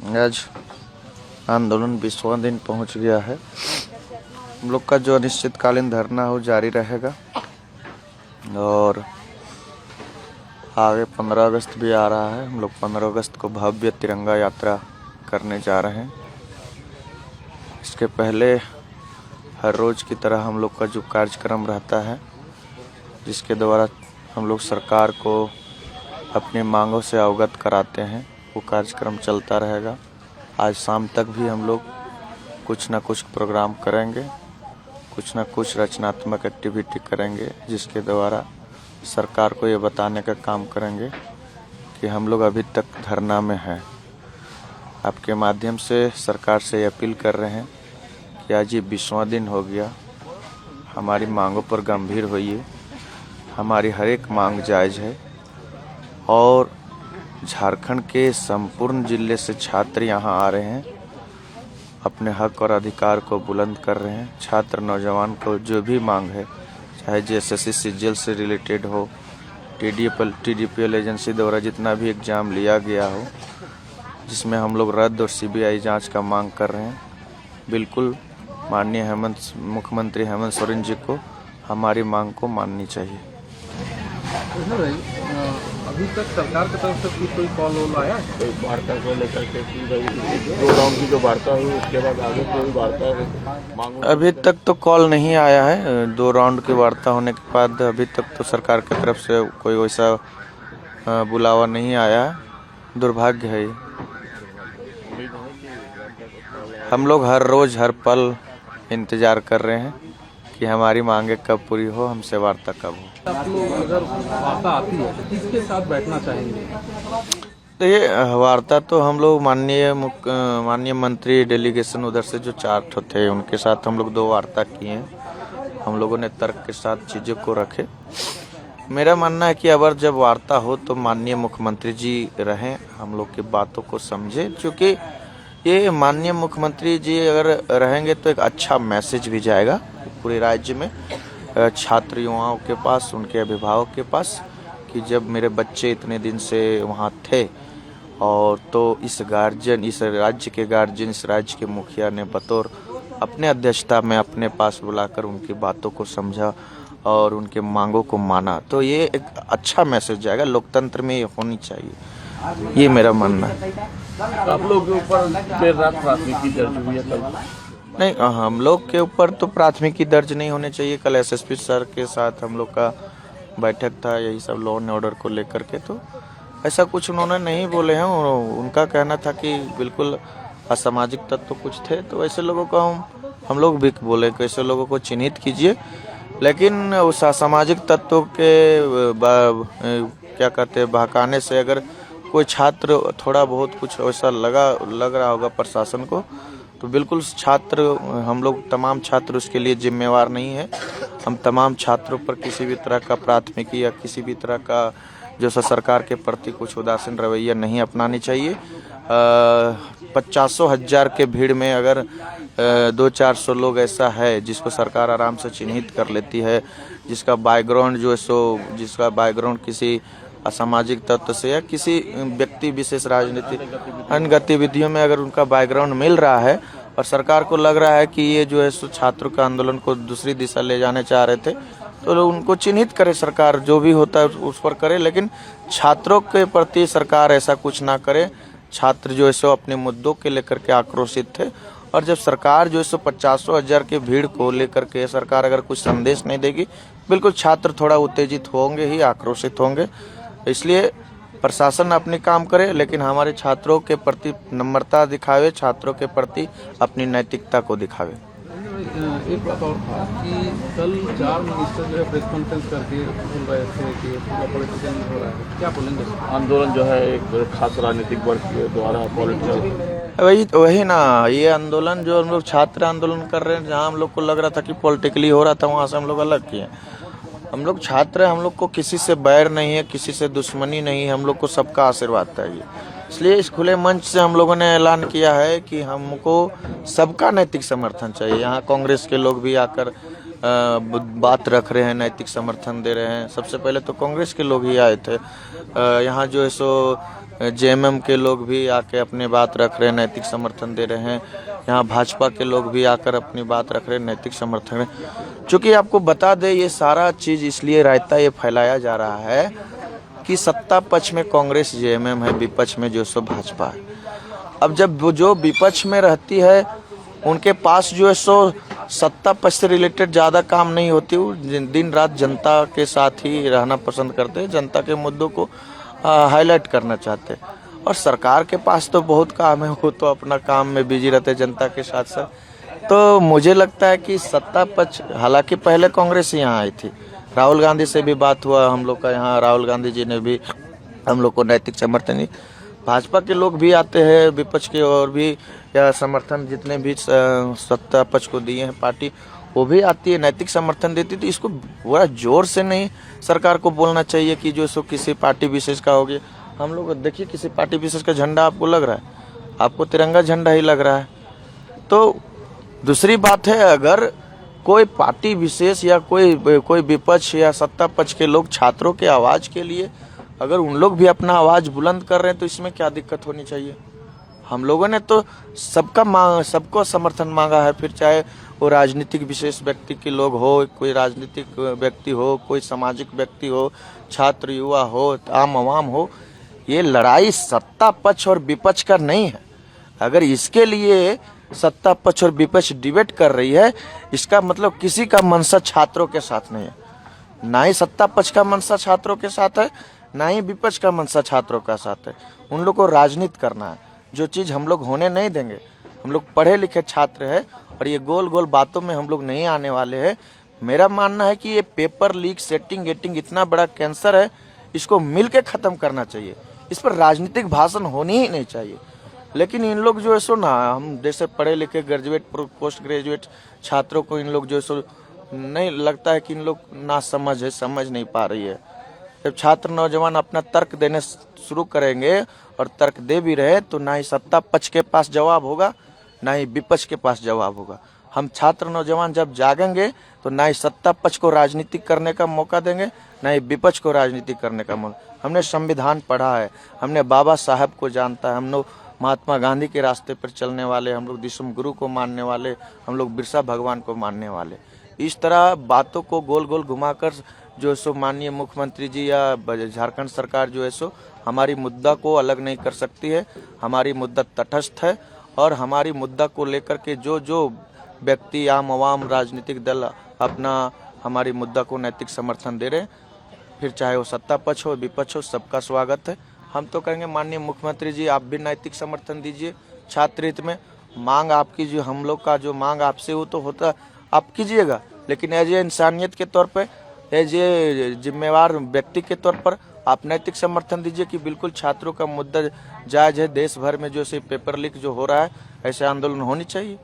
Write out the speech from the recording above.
आज आंदोलन 20वां दिन पहुंच गया है। हम लोग का जो अनिश्चितकालीन धरना हो जारी रहेगा और आगे 15 अगस्त भी आ रहा है। हम लोग 15 अगस्त को भव्य तिरंगा यात्रा करने जा रहे हैं। इसके पहले हर रोज़ की तरह हम लोग का जो कार्यक्रम रहता है, जिसके द्वारा हम लोग सरकार को अपनी मांगों से अवगत कराते हैं, वो कार्यक्रम चलता रहेगा। आज शाम तक भी हम लोग कुछ ना कुछ प्रोग्राम करेंगे, कुछ ना कुछ रचनात्मक एक्टिविटी करेंगे, जिसके द्वारा सरकार को ये बताने का काम करेंगे कि हम लोग अभी तक धरना में हैं। आपके माध्यम से सरकार से अपील कर रहे हैं कि आज ये 20वां दिन हो गया। हमारी मांगों पर गंभीर होइए। हमारी हर एक मांग जायज़ है और झारखंड के संपूर्ण जिले से छात्र यहाँ आ रहे हैं, अपने हक और अधिकार को बुलंद कर रहे हैं। छात्र नौजवान को जो भी मांग है, चाहे JSSC सीजीएल से रिलेटेड हो, TDPL एजेंसी द्वारा जितना भी एग्ज़ाम लिया गया हो, जिसमें हम लोग रद्द और CBI जांच का मांग कर रहे हैं, बिल्कुल माननीय मुख्यमंत्री हेमंत सोरेन जी को हमारी मांग को माननी चाहिए। अभी तक सरकार की तरफ से कोई कॉल आया कोई वार्ता को लेकर के कि भाई 2 राउंड की जो वार्ता हुई उसके बाद आगे कोई वार्ता मांग? अभी तक तो कॉल नहीं आया है। 2 राउंड की वार्ता होने के बाद अभी तक तो सरकार की तरफ से कोई वैसा बुलावा नहीं आया है। दुर्भाग्य है ये। हम लोग हर रोज़ हर पल इंतज़ार कर रहे हैं कि हमारी मांगे कब पूरी हो, हमसे वार्ता कब हो। आप लोग अगर वार्ता आती है तो किसके साथ बैठना चाहेंगे? तो ये वार्ता तो हम लोग माननीय मंत्री डेलीगेशन उधर से जो 4 थे, उनके साथ हम लोग 2 वार्ता किए हैं। हम लोगों ने तर्क के साथ चीज़ों को रखे। मेरा मानना है कि अगर जब वार्ता हो तो माननीय मुख्यमंत्री जी रहें, हम लोग की बातों को समझें, क्योंकि ये माननीय मुख्यमंत्री जी अगर रहेंगे तो एक अच्छा मैसेज भी जाएगा पूरे राज्य में, छात्र युवाओं के पास, उनके अभिभावक के पास, कि जब मेरे बच्चे इतने दिन से वहाँ थे और तो इस राज्य के गार्जियन, इस राज्य के मुखिया ने बतौर अपने अध्यक्षता में अपने पास बुलाकर उनकी बातों को समझा और उनके मांगों को माना, तो ये एक अच्छा मैसेज जाएगा। लोकतंत्र में ये होनी चाहिए, ये मेरा मानना है। आप लोग के ऊपर देर रात प्राथमिकी दर्ज हुई है कल? नहीं, हम लोग के ऊपर तो प्राथमिकी दर्ज नहीं होने चाहिए। कल SSP सर के साथ हम लोग का बैठक था, यही सब लॉ एंड ऑर्डर को लेकर के, तो ऐसा कुछ उन्होंने नहीं बोले हैं। उनका कहना था कि बिल्कुल असामाजिक तत्व कुछ थे, तो ऐसे लोगों को हम लोग भी बोले कि ऐसे लोगों को चिन्हित कीजिए, लेकिन उस असामाजिक तत्वों के क्या कहते हैं बहकाने से अगर कोई छात्र थोड़ा बहुत कुछ ऐसा लग रहा होगा प्रशासन को, तो बिल्कुल हम लोग तमाम छात्र उसके लिए जिम्मेवार नहीं है। हम तमाम छात्रों पर किसी भी तरह का प्राथमिकी या किसी भी तरह का जो सरकार के प्रति कुछ उदासीन रवैया नहीं अपनानी चाहिए। 50 हजार के भीड़ में अगर 200-400 लोग ऐसा है जिसको सरकार आराम से चिन्हित कर लेती है, जिसका बैकग्राउंड किसी असामाजिक तत्व से या किसी व्यक्ति विशेष राजनीतिक अन्य गतिविधियों में अगर उनका बैकग्राउंड मिल रहा है और सरकार को लग रहा है कि ये जो है सो छात्रों का आंदोलन को दूसरी दिशा ले जाने चाह रहे थे, तो उनको चिन्हित करे सरकार, जो भी होता है उस पर करे, लेकिन छात्रों के प्रति सरकार ऐसा कुछ ना करे। छात्र जो है सो अपने मुद्दों के लेकर के आक्रोशित थे, और जब सरकार जो है सो 50 हजार की भीड़ को लेकर के सरकार अगर कुछ संदेश नहीं देगी, बिल्कुल छात्र थोड़ा उत्तेजित होंगे ही, आक्रोशित होंगे। इसलिए प्रशासन अपने काम करे, लेकिन हमारे छात्रों के प्रति नम्रता दिखावे, छात्रों के प्रति अपनी नैतिकता को दिखावे। एक बात और था कि कल 4 मिनिस्टर जो है प्रेस कॉन्फ्रेंस करके बोल रहे थे कि पॉलिटिशियन हो रहा है, क्या बोलेंगे? आंदोलन जो है एक खास राजनीतिक वर्ग के द्वारा पॉलिटिकल, वही ना, ये आंदोलन जो हम लोग छात्र आंदोलन कर रहे हैं, जहाँ हम लोग को लग रहा था कि पॉलिटिकली हो रहा था, वहाँ से हम लोग अलग किए। हम लोग छात्र हैं, हम लोग को किसी से बैर नहीं है, किसी से दुश्मनी नहीं है, हम लोग को सबका आशीर्वाद चाहिए। इसलिए इस खुले मंच से हम लोगों ने ऐलान किया है कि हमको सबका नैतिक समर्थन चाहिए। यहाँ कांग्रेस के लोग भी आकर बात रख रहे हैं, नैतिक समर्थन दे रहे हैं। सबसे पहले तो कांग्रेस के लोग ही आए थे। यहाँ जो है सो जेएमएम के लोग भी आके अपनी बात रख रहे हैं, नैतिक समर्थन दे रहे हैं। यहाँ भाजपा के लोग भी आकर अपनी बात रख रहे हैं, नैतिक समर्थन। चूँकि आपको बता दें, ये सारा चीज़ इसलिए रायता ये फैलाया जा रहा है कि सत्ता पक्ष में कांग्रेस जेएमएम है, विपक्ष में जो सो भाजपा है। अब जब वो जो विपक्ष में रहती है उनके पास जो है सो सत्ता पक्ष से रिलेटेड ज़्यादा काम नहीं होती, वो दिन रात जनता के साथ ही रहना पसंद करते हैं, जनता के मुद्दों को हाईलाइट करना चाहते हैं। और सरकार के पास तो बहुत काम है, वो तो अपना काम में बिजी रहते हैं जनता के साथ साथ। तो मुझे लगता है कि सत्ता पक्ष, हालांकि पहले कांग्रेस यहाँ आई थी, राहुल गांधी से भी बात हुआ हम लोग का, यहाँ राहुल गांधी जी ने भी हम लोग को नैतिक समर्थन दी। भाजपा के लोग भी आते हैं, विपक्ष के और भी या समर्थन जितने भी सत्ता पक्ष को दिए हैं पार्टी, वो भी आती है, नैतिक समर्थन देती। तो इसको बड़ा जोर से नहीं सरकार को बोलना चाहिए कि जो सो किसी पार्टी विशेष का हो गया। हम लोग देखिए, किसी पार्टी विशेष का झंडा आपको लग रहा है, आपको तिरंगा झंडा ही लग रहा है। तो दूसरी बात है, अगर कोई पार्टी विशेष या कोई विपक्ष या सत्ता पक्ष के लोग छात्रों के आवाज़ के लिए अगर उन लोग भी अपना आवाज़ बुलंद कर रहे हैं तो इसमें क्या दिक्कत होनी चाहिए। हम लोगों ने तो सबको समर्थन मांगा है, फिर चाहे वो राजनीतिक विशेष व्यक्ति के लोग हो, कोई राजनीतिक व्यक्ति हो, कोई सामाजिक व्यक्ति हो, छात्र युवा हो, आम आवाम हो। ये लड़ाई सत्ता पक्ष और विपक्ष का नहीं है। अगर इसके लिए सत्ता पक्ष और विपक्ष डिबेट कर रही है, इसका मतलब किसी का मनसा छात्रों के साथ नहीं है। ना ही सत्ता पक्ष का मनसा छात्रों के साथ है, ना ही विपक्ष का मनसा छात्रों का साथ है। उन लोग को राजनीति करना है, जो चीज़ हम लोग होने नहीं देंगे। हम लोग पढ़े लिखे छात्र हैं और ये गोल गोल बातों में हम लोग नहीं आने वाले हैं। मेरा मानना है कि ये पेपर लीक, सेटिंग गेटिंग इतना बड़ा कैंसर है, इसको मिल के ख़त्म करना चाहिए। इस पर राजनीतिक भाषण होनी ही नहीं चाहिए। लेकिन इन लोग जो है सो ना, हम जैसे पढ़े लिखे ग्रेजुएट पोस्ट ग्रेजुएट छात्रों को इन लोग जो है सो नहीं लगता है कि इन लोग ना समझ है, समझ नहीं पा रही है। जब छात्र नौजवान अपना तर्क देने शुरू करेंगे और तर्क दे भी रहे, तो ना ही सत्ता पक्ष के पास जवाब होगा, ना ही विपक्ष के पास जवाब होगा। हम छात्र नौजवान जब जागेंगे तो ना ही सत्ता पक्ष को राजनीति करने का मौका देंगे, ना ही विपक्ष को राजनीति करने का मौका। हमने संविधान पढ़ा है, हमने बाबा साहब को जानता है, हम लोग महात्मा गांधी के रास्ते पर चलने वाले, हम लोग विश्व गुरु को मानने वाले, हम लोग बिरसा भगवान को मानने वाले। इस तरह बातों को गोल गोल घुमाकर जो सो माननीय मुख्यमंत्री जी या झारखंड सरकार जो है सो हमारी मुद्दा को अलग नहीं कर सकती है। हमारी मुद्दा तटस्थ है और हमारी मुद्दा को लेकर के जो व्यक्ति, आम आवाम, राजनीतिक दल अपना हमारी मुद्दा को नैतिक समर्थन दे रहे हैं, फिर चाहे वो सत्ता पक्ष हो विपक्ष हो, सबका स्वागत है। हम तो कहेंगे माननीय मुख्यमंत्री जी, आप भी नैतिक समर्थन दीजिए छात्र हित में। मांग आपकी, जो हम लोग का जो मांग आपसे वो तो होता आप कीजिएगा, लेकिन एज ए इंसानियत के तौर पर, एज ए जिम्मेवार व्यक्ति के तौर पर आप नैतिक समर्थन दीजिए कि बिल्कुल छात्रों का मुद्दा जायज़ है। देश भर में जो से पेपर लीक जो हो रहा है, ऐसे आंदोलन होनी चाहिए।